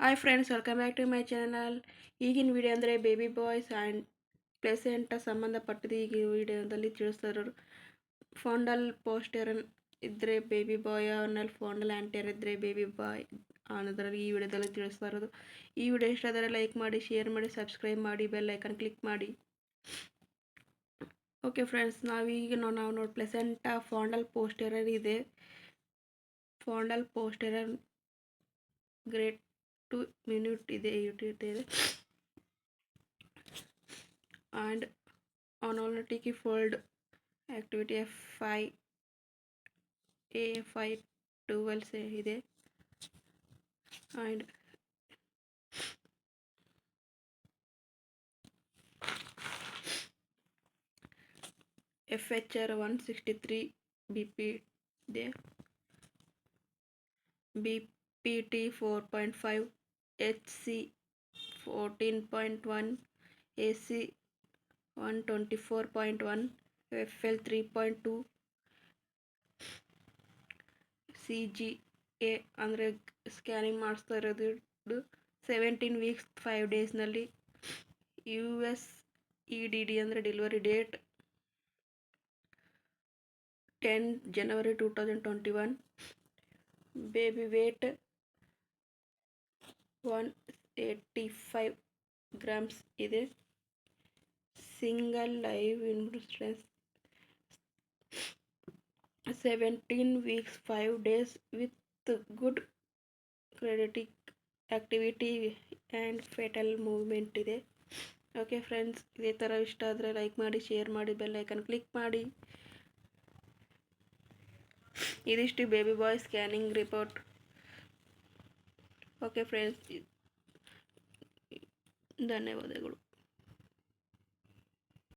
Hi friends, welcome back to my channel. ಈಗಿನ video ಅಂದರೆ baby boys and placenta ಸಂಬಂಧಪಟ್ಟಿದ್ದು. ಈಗ ವಿಡಿಯೋದಲ್ಲಿ ತಿಳಿಸ್ತಾ ಇರೋರು ಫಾಂಡಲ್ ಪೋಸ್ಟರ್ ಇದ್ದರೆ ಬೇಬಿ ಬಾಯ್, ಆಮೇಲೆ ಫಾಂಡಲ್ ಆ್ಯಂಟಿಯರ್ ಇದ್ದರೆ ಬೇಬಿ ಬಾಯ್ ಅನ್ನೋದ್ರಲ್ಲಿ ಈ ವಿಡಿಯೋದಲ್ಲಿ ತಿಳಿಸ್ತಾ ಇರೋದು. ಈ ವಿಡಿಯೋ ಇಷ್ಟ ಆದರೆ ಲೈಕ್ ಮಾಡಿ, ಶೇರ್ ಮಾಡಿ, ಸಬ್ಸ್ಕ್ರೈಬ್ ಮಾಡಿ, ಬೆಲ್ ಐಕನ್ ಕ್ಲಿಕ್ ಮಾಡಿ. ಓಕೆ ಫ್ರೆಂಡ್ಸ್, ನಾವು ನೋಡಿ ಪ್ಲೆಸೆಂಟ ಫಾಂಡಲ್ ಪೋಸ್ಟರರ್ ಇದೆ. ಫಾಂಡಲ್ ಪೋಸ್ಟರರ್ ಗ್ರೇಟ್ 2 ಮಿನಿಟ್ ಇದೆ and analytic fold activity F5 ಇದೆ and FHR 163 BP ಇದೆ, BPT 4.5, HC 14.1, AC 124.1, FL 3.2, CGA ಅಂದರೆ ಸ್ಕ್ಯಾನಿಂಗ್ ಮಾಡಿಸ್ತಾ ಇರೋದು 17 ವೀಕ್ಸ್ 5 ಡೇಸ್ನಲ್ಲಿ. USEDD ಅಂದರೆ ಡೆಲಿವರಿ ಡೇಟ್ 10 ಜನವರಿ 2021. ಬೇಬಿ ವೇಟ್ 185 ಗ್ರಾಮ್ಸ್ ಇದೆ. Single live instance 17 weeks 5 days with good cardiac activity and fetal movement ಇದೆ. ಓಕೆ ಫ್ರೆಂಡ್ಸ್, ಇದೇ ಥರ ಇಷ್ಟ ಆದರೆ ಲೈಕ್ ಮಾಡಿ, ಶೇರ್ ಮಾಡಿ, ಬೆಲ್ ಐಕನ್ ಕ್ಲಿಕ್ ಮಾಡಿ. ಇದಿಷ್ಟು ಬೇಬಿ ಬಾಯ್ ಸ್ಕ್ಯಾನಿಂಗ್ ರಿಪೋರ್ಟ್. ಓಕೆ ಫ್ರೆಂಡ್ಸ್, ಧನ್ಯವಾದಗಳು.